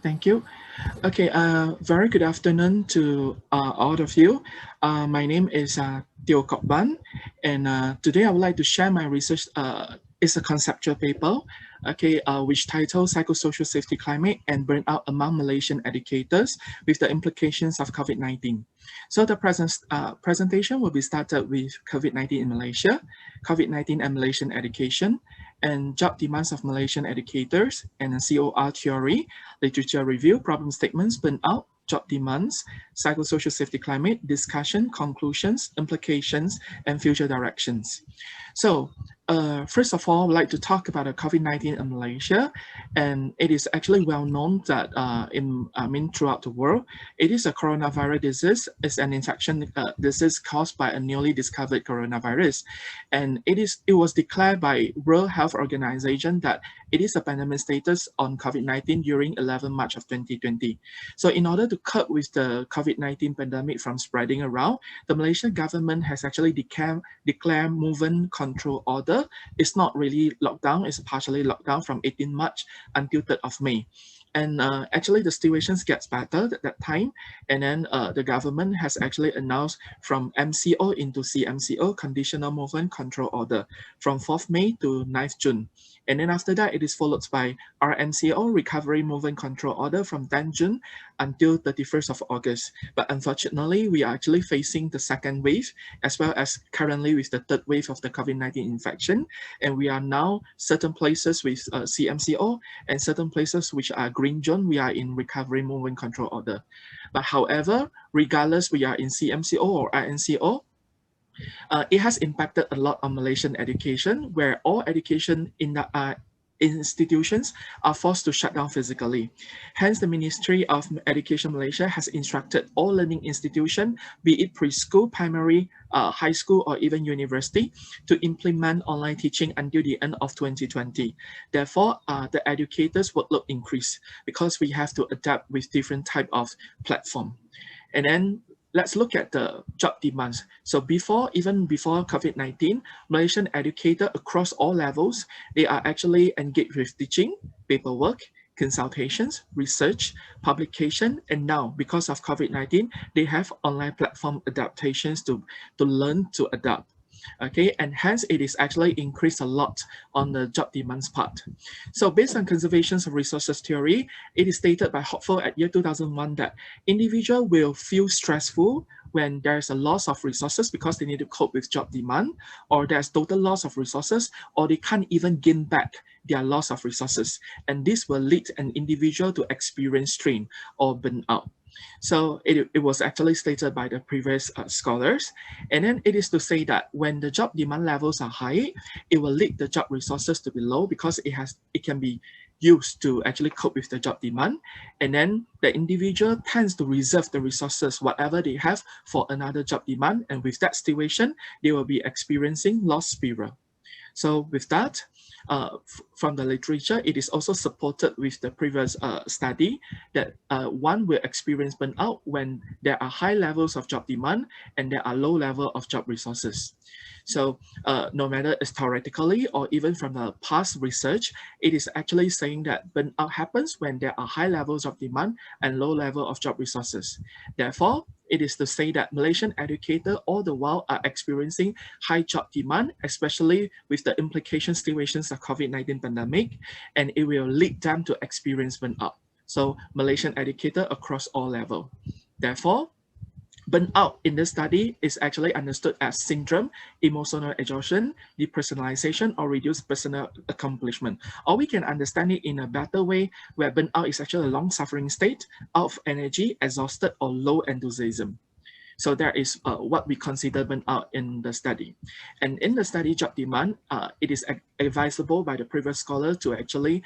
Thank you. Okay, very good afternoon to all of you. My name is Teo Kok Ban, and today I would like to share my research. It's a conceptual paper, okay, which titled Psychosocial Safety Climate and Burnout Among Malaysian Educators with the Implications of COVID-19. So the presentation will be started with COVID-19 in Malaysia, COVID-19 and Malaysian education, and job demands of Malaysian educators, and a COR theory, literature review, problem statements, burnout, job demands, psychosocial safety climate, discussion, conclusions, implications, and future directions. So, first of all, I would like to talk about the COVID-19 in Malaysia, and it is actually well known that throughout the world, it is a coronavirus disease. It's an infection disease caused by a newly discovered coronavirus, and it was declared by World Health Organization that it is a pandemic status on COVID-19 during 11 March of 2020. So in order to cope with the COVID-19 pandemic from spreading around, the Malaysian government has actually declared movement control order. It's not really lockdown, it's partially lockdown from 18 March until 3rd of May. And actually the situations gets better at that time. And then the government has actually announced from MCO into CMCO, conditional movement control order, from 4th May to 9th June. And then after that, it is followed by RMCO, Recovery Movement Control Order, from 10 June until 31st of August. But unfortunately, we are actually facing the second wave, as well as currently with the third wave of the COVID-19 infection. And we are now certain places with CMCO, and certain places which are green zone, we are in Recovery Movement Control Order. But however, regardless we are in CMCO or RNCO, it has impacted a lot on Malaysian education, where all education in the institutions are forced to shut down physically. Hence, the Ministry of Education Malaysia has instructed all learning institutions, be it preschool, primary, high school, or even university, to implement online teaching until the end of 2020. Therefore, the educators' workload increase because we have to adapt with different type of platform. And then let's look at the job demands. So even before COVID-19, Malaysian educators across all levels, they are actually engaged with teaching, paperwork, consultations, research, publication, and now because of COVID-19, they have online platform adaptations to learn to adapt. Okay, and hence it is actually increased a lot on the job demands part. So based on conservation of resources theory, it is stated by Hopful at year 2001 that individual will feel stressful when there's a loss of resources because they need to cope with job demand, or there's total loss of resources, or they can't even gain back their loss of resources. And this will lead an individual to experience strain or burnout. So it was actually stated by the previous scholars. And then it is to say that when the job demand levels are high, it will lead the job resources to be low because it can be used to actually cope with the job demand. And then the individual tends to reserve the resources, whatever they have, for another job demand. And with that situation, they will be experiencing loss spiral. So with that, from the literature, it is also supported with the previous study that one will experience burnout when there are high levels of job demand and there are low level of job resources. So no matter it's theoretically or even from the past research, it is actually saying that burnout happens when there are high levels of demand and low level of job resources. Therefore, it is to say that Malaysian educators all the while are experiencing high job demand, especially with the implication situations of COVID-19 pandemic, and it will lead them to experience burnout. So Malaysian educators across all levels. Therefore, burnout in this study is actually understood as syndrome, emotional exhaustion, depersonalization, or reduced personal accomplishment. Or we can understand it in a better way where burnout is actually a long suffering state of energy, exhausted, or low enthusiasm. So that is what we consider burnout in the study. And in the study job demand, it is advisable by the previous scholar to actually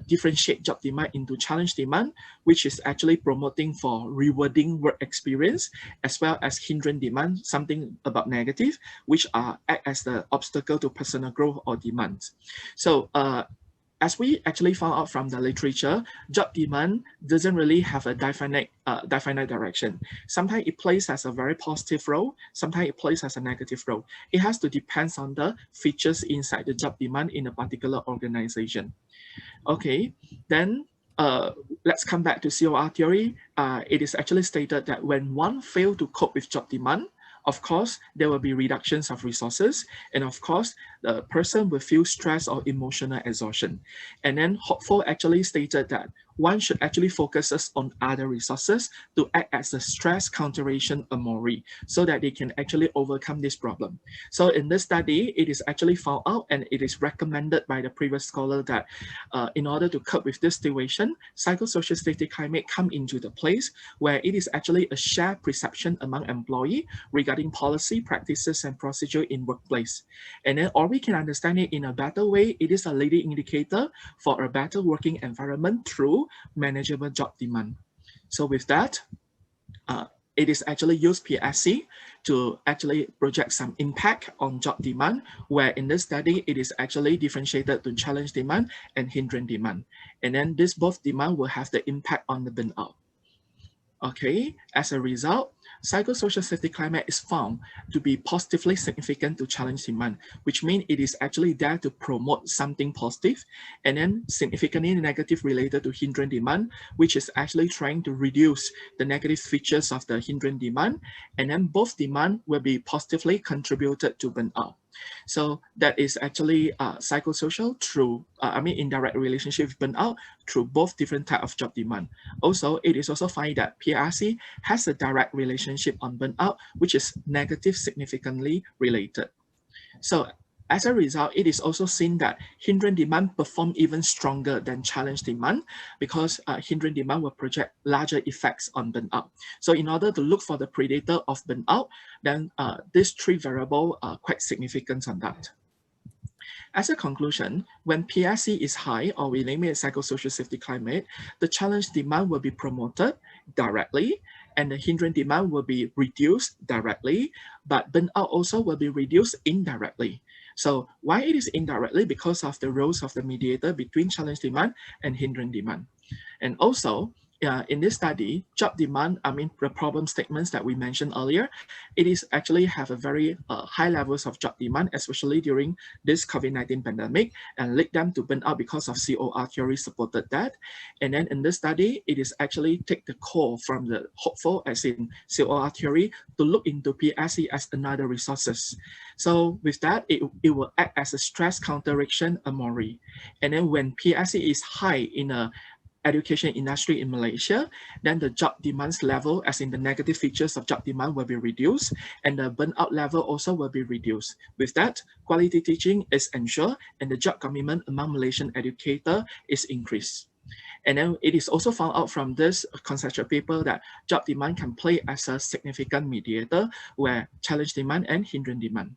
differentiate job demand into challenge demand, which is actually promoting for rewarding work experience, as well as hindrance demand, something about negative, which are act as the obstacle to personal growth or demand. So as we actually found out from the literature, job demand doesn't really have a definite direction. Sometimes it plays as a very positive role, sometimes it plays as a negative role. It has to depend on the features inside the job demand in a particular organization. Okay, then let's come back to COR theory. It is actually stated that when one fails to cope with job demand, of course, there will be reductions of resources. And of course, the person will feel stress or emotional exhaustion. And then Hopeful actually stated that one should actually focus on other resources to act as a stress counteration armory so that they can actually overcome this problem. So in this study, it is actually found out and it is recommended by the previous scholar that in order to cope with this situation, psychosocial safety climate come into the place where it is actually a shared perception among employee regarding policy, practices, and procedure in workplace. And then, or we can understand it in a better way, it is a leading indicator for a better working environment through manageable job demand. So with that, it is actually used PSC to actually project some impact on job demand, where in this study, it is actually differentiated to challenge demand and hindrance demand. And then this both demand will have the impact on the burnout. Okay, as a result, psychosocial safety climate is found to be positively significant to challenge demand, which means it is actually there to promote something positive, and then significantly negative related to hindrance demand, which is actually trying to reduce the negative features of the hindrance demand, and then both demand will be positively contributed to burnout. So that is actually psychosocial through, indirect relationship with burnout through both different type of job demand. Also, it is also find that PRC has a direct relationship on burnout, which is negative significantly related. So as a result, it is also seen that hindrance demand perform even stronger than challenge demand because hindrance demand will project larger effects on burnout. So in order to look for the predator of burnout, then these three variables are quite significant on that. As a conclusion, when PSC is high, or we name it psychosocial safety climate, the challenge demand will be promoted directly, and the hindrance demand will be reduced directly, but burnout also will be reduced indirectly. So why it is indirectly? Because of the roles of the mediator between challenge demand and hindrance demand. And also, in this study, job demand, the problem statements that we mentioned earlier, it is actually have a very high levels of job demand, especially during this COVID-19 pandemic, and lead them to burnout because of COR theory supported that. And then in this study, it is actually take the call from the hopeful, as in COR theory, to look into PSC as another resources. So with that, it will act as a stress counteraction armory. And then when PSC is high in a education industry in Malaysia, then the job demands level, as in the negative features of job demand, will be reduced, and the burnout level also will be reduced. With that, quality teaching is ensured, and the job commitment among Malaysian educator is increased. And then it is also found out from this conceptual paper that job demand can play as a significant mediator where challenge demand and hindrance demand.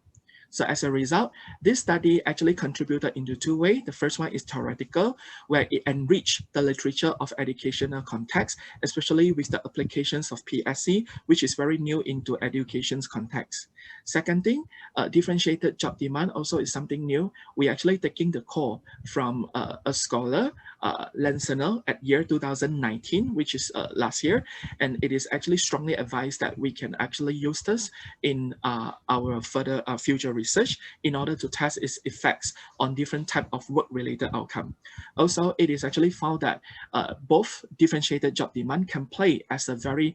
So as a result, this study actually contributed into two ways. The first one is theoretical, where it enriched the literature of educational context, especially with the applications of PSC, which is very new into education's context. Second thing, differentiated job demand also is something new. We actually taking the call from a scholar, Lensener, at year 2019, which is last year, and it is actually strongly advised that we can actually use this in our further future research in order to test its effects on different type of work-related outcome. Also, it is actually found that both differentiated job demand can play as a very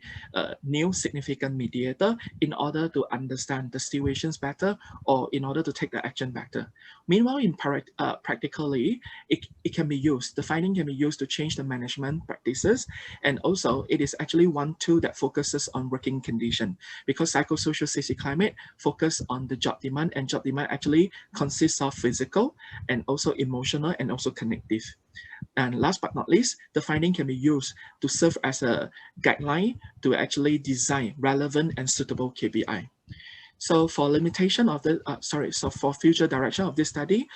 new significant mediator in order to understand the situations better or in order to take the action better. Meanwhile, in practically, it can be used. The finding can be used to change the management practices, and also it is actually one tool that focuses on working condition because psychosocial safety climate focus on the job demand, and job demand actually consists of physical and also emotional and also cognitive. And last but not least, the finding can be used to serve as a guideline to actually design relevant and suitable KPI. So for limitation of the, so for future direction of this study,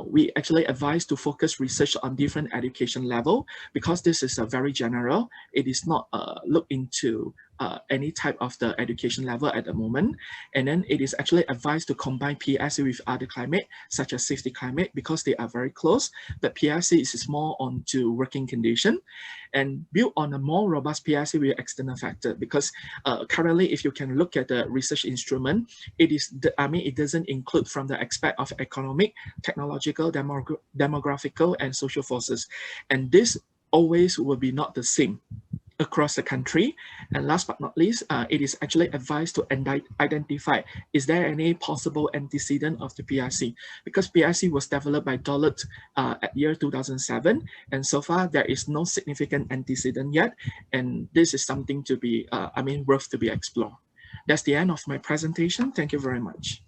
we actually advise to focus research on different education level because this is a very general. It is not look into any type of the education level at the moment. And then it is actually advised to combine PSC with other climate, such as safety climate, because they are very close. But PSC is more onto working condition and build on a more robust PSC with external factor. Because currently, if you can look at the research instrument, it is, it doesn't include from the aspect of economic, technological, demographical, and social forces. And this always will be not the same across the country. And last but not least, it is actually advised to identify, is there any possible antecedent of the PRC? Because PRC was developed by Dollard at year 2007, and so far there is no significant antecedent yet, and this is something to be, worth to be explored. That's the end of my presentation. Thank you very much.